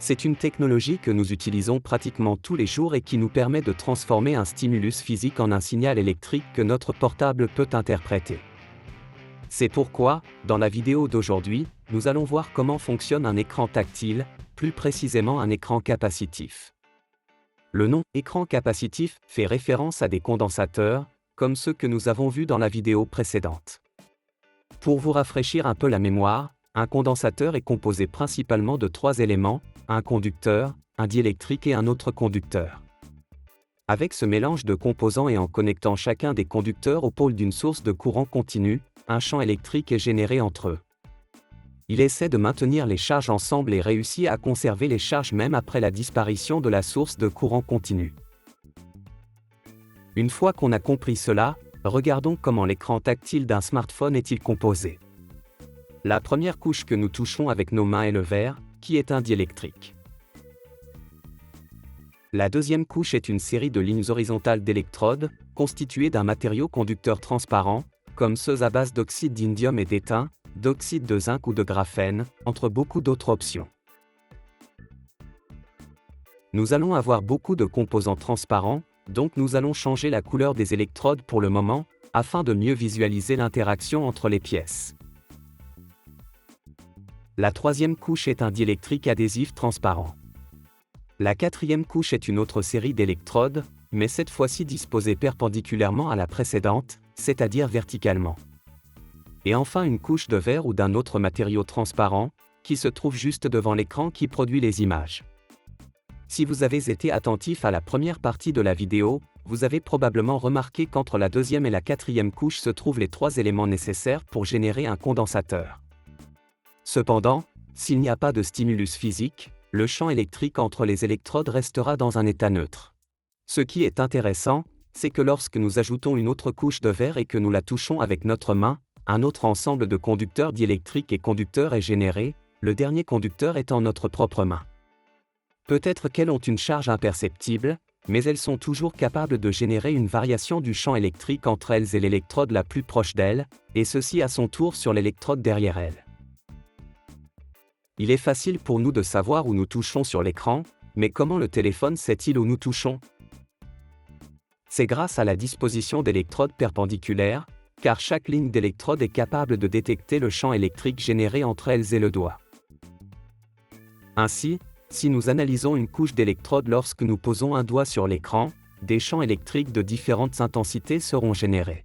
C'est une technologie que nous utilisons pratiquement tous les jours et qui nous permet de transformer un stimulus physique en un signal électrique que notre portable peut interpréter. C'est pourquoi, dans la vidéo d'aujourd'hui, nous allons voir comment fonctionne un écran tactile, plus précisément un écran capacitif. Le nom « écran capacitif » fait référence à des condensateurs, comme ceux que nous avons vus dans la vidéo précédente. Pour vous rafraîchir un peu la mémoire, un condensateur est composé principalement de 3 éléments, un conducteur, un diélectrique et un autre conducteur. Avec ce mélange de composants et en connectant chacun des conducteurs au pôle d'une source de courant continu, un champ électrique est généré entre eux. Il essaie de maintenir les charges ensemble et réussit à conserver les charges même après la disparition de la source de courant continu. Une fois qu'on a compris cela, regardons comment l'écran tactile d'un smartphone est-il composé. La première couche que nous touchons avec nos mains est le verre, qui est un diélectrique. La deuxième couche est une série de lignes horizontales d'électrodes, constituées d'un matériau conducteur transparent, comme ceux à base d'oxyde d'indium et d'étain, d'oxyde de zinc ou de graphène, entre beaucoup d'autres options. Nous allons avoir beaucoup de composants transparents, donc nous allons changer la couleur des électrodes pour le moment, afin de mieux visualiser l'interaction entre les pièces. La troisième couche est un diélectrique adhésif transparent. La quatrième couche est une autre série d'électrodes, mais cette fois-ci disposée perpendiculairement à la précédente, c'est-à-dire verticalement. Et enfin une couche de verre ou d'un autre matériau transparent, qui se trouve juste devant l'écran qui produit les images. Si vous avez été attentif à la première partie de la vidéo, vous avez probablement remarqué qu'entre la deuxième et la quatrième couche se trouvent les 3 éléments nécessaires pour générer un condensateur. Cependant, s'il n'y a pas de stimulus physique, le champ électrique entre les électrodes restera dans un état neutre. Ce qui est intéressant, c'est que lorsque nous ajoutons une autre couche de verre et que nous la touchons avec notre main, un autre ensemble de conducteurs diélectriques et conducteurs est généré, le dernier conducteur étant notre propre main. Peut-être qu'elles ont une charge imperceptible, mais elles sont toujours capables de générer une variation du champ électrique entre elles et l'électrode la plus proche d'elles, et ceci à son tour sur l'électrode derrière elles. Il est facile pour nous de savoir où nous touchons sur l'écran, mais comment le téléphone sait-il où nous touchons? C'est grâce à la disposition d'électrodes perpendiculaires, car chaque ligne d'électrode est capable de détecter le champ électrique généré entre elles et le doigt. Ainsi, si nous analysons une couche d'électrodes lorsque nous posons un doigt sur l'écran, des champs électriques de différentes intensités seront générés.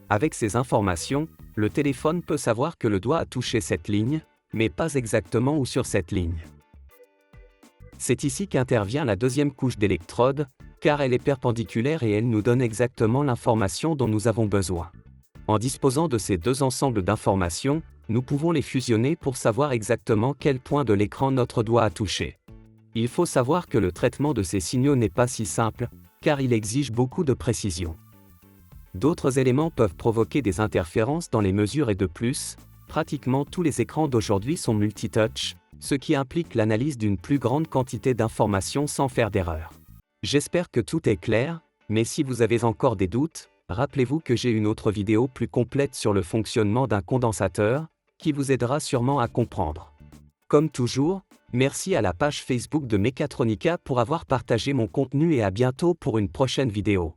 Avec ces informations, le téléphone peut savoir que le doigt a touché cette ligne, mais pas exactement où sur cette ligne. C'est ici qu'intervient la deuxième couche d'électrodes, car elle est perpendiculaire et elle nous donne exactement l'information dont nous avons besoin. En disposant de ces deux ensembles d'informations, nous pouvons les fusionner pour savoir exactement quel point de l'écran notre doigt a touché. Il faut savoir que le traitement de ces signaux n'est pas si simple, car il exige beaucoup de précision. D'autres éléments peuvent provoquer des interférences dans les mesures et de plus, pratiquement tous les écrans d'aujourd'hui sont multitouch, ce qui implique l'analyse d'une plus grande quantité d'informations sans faire d'erreur. J'espère que tout est clair, mais si vous avez encore des doutes, rappelez-vous que j'ai une autre vidéo plus complète sur le fonctionnement d'un condensateur, qui vous aidera sûrement à comprendre. Comme toujours, merci à la page Facebook de Mechatronica pour avoir partagé mon contenu et à bientôt pour une prochaine vidéo.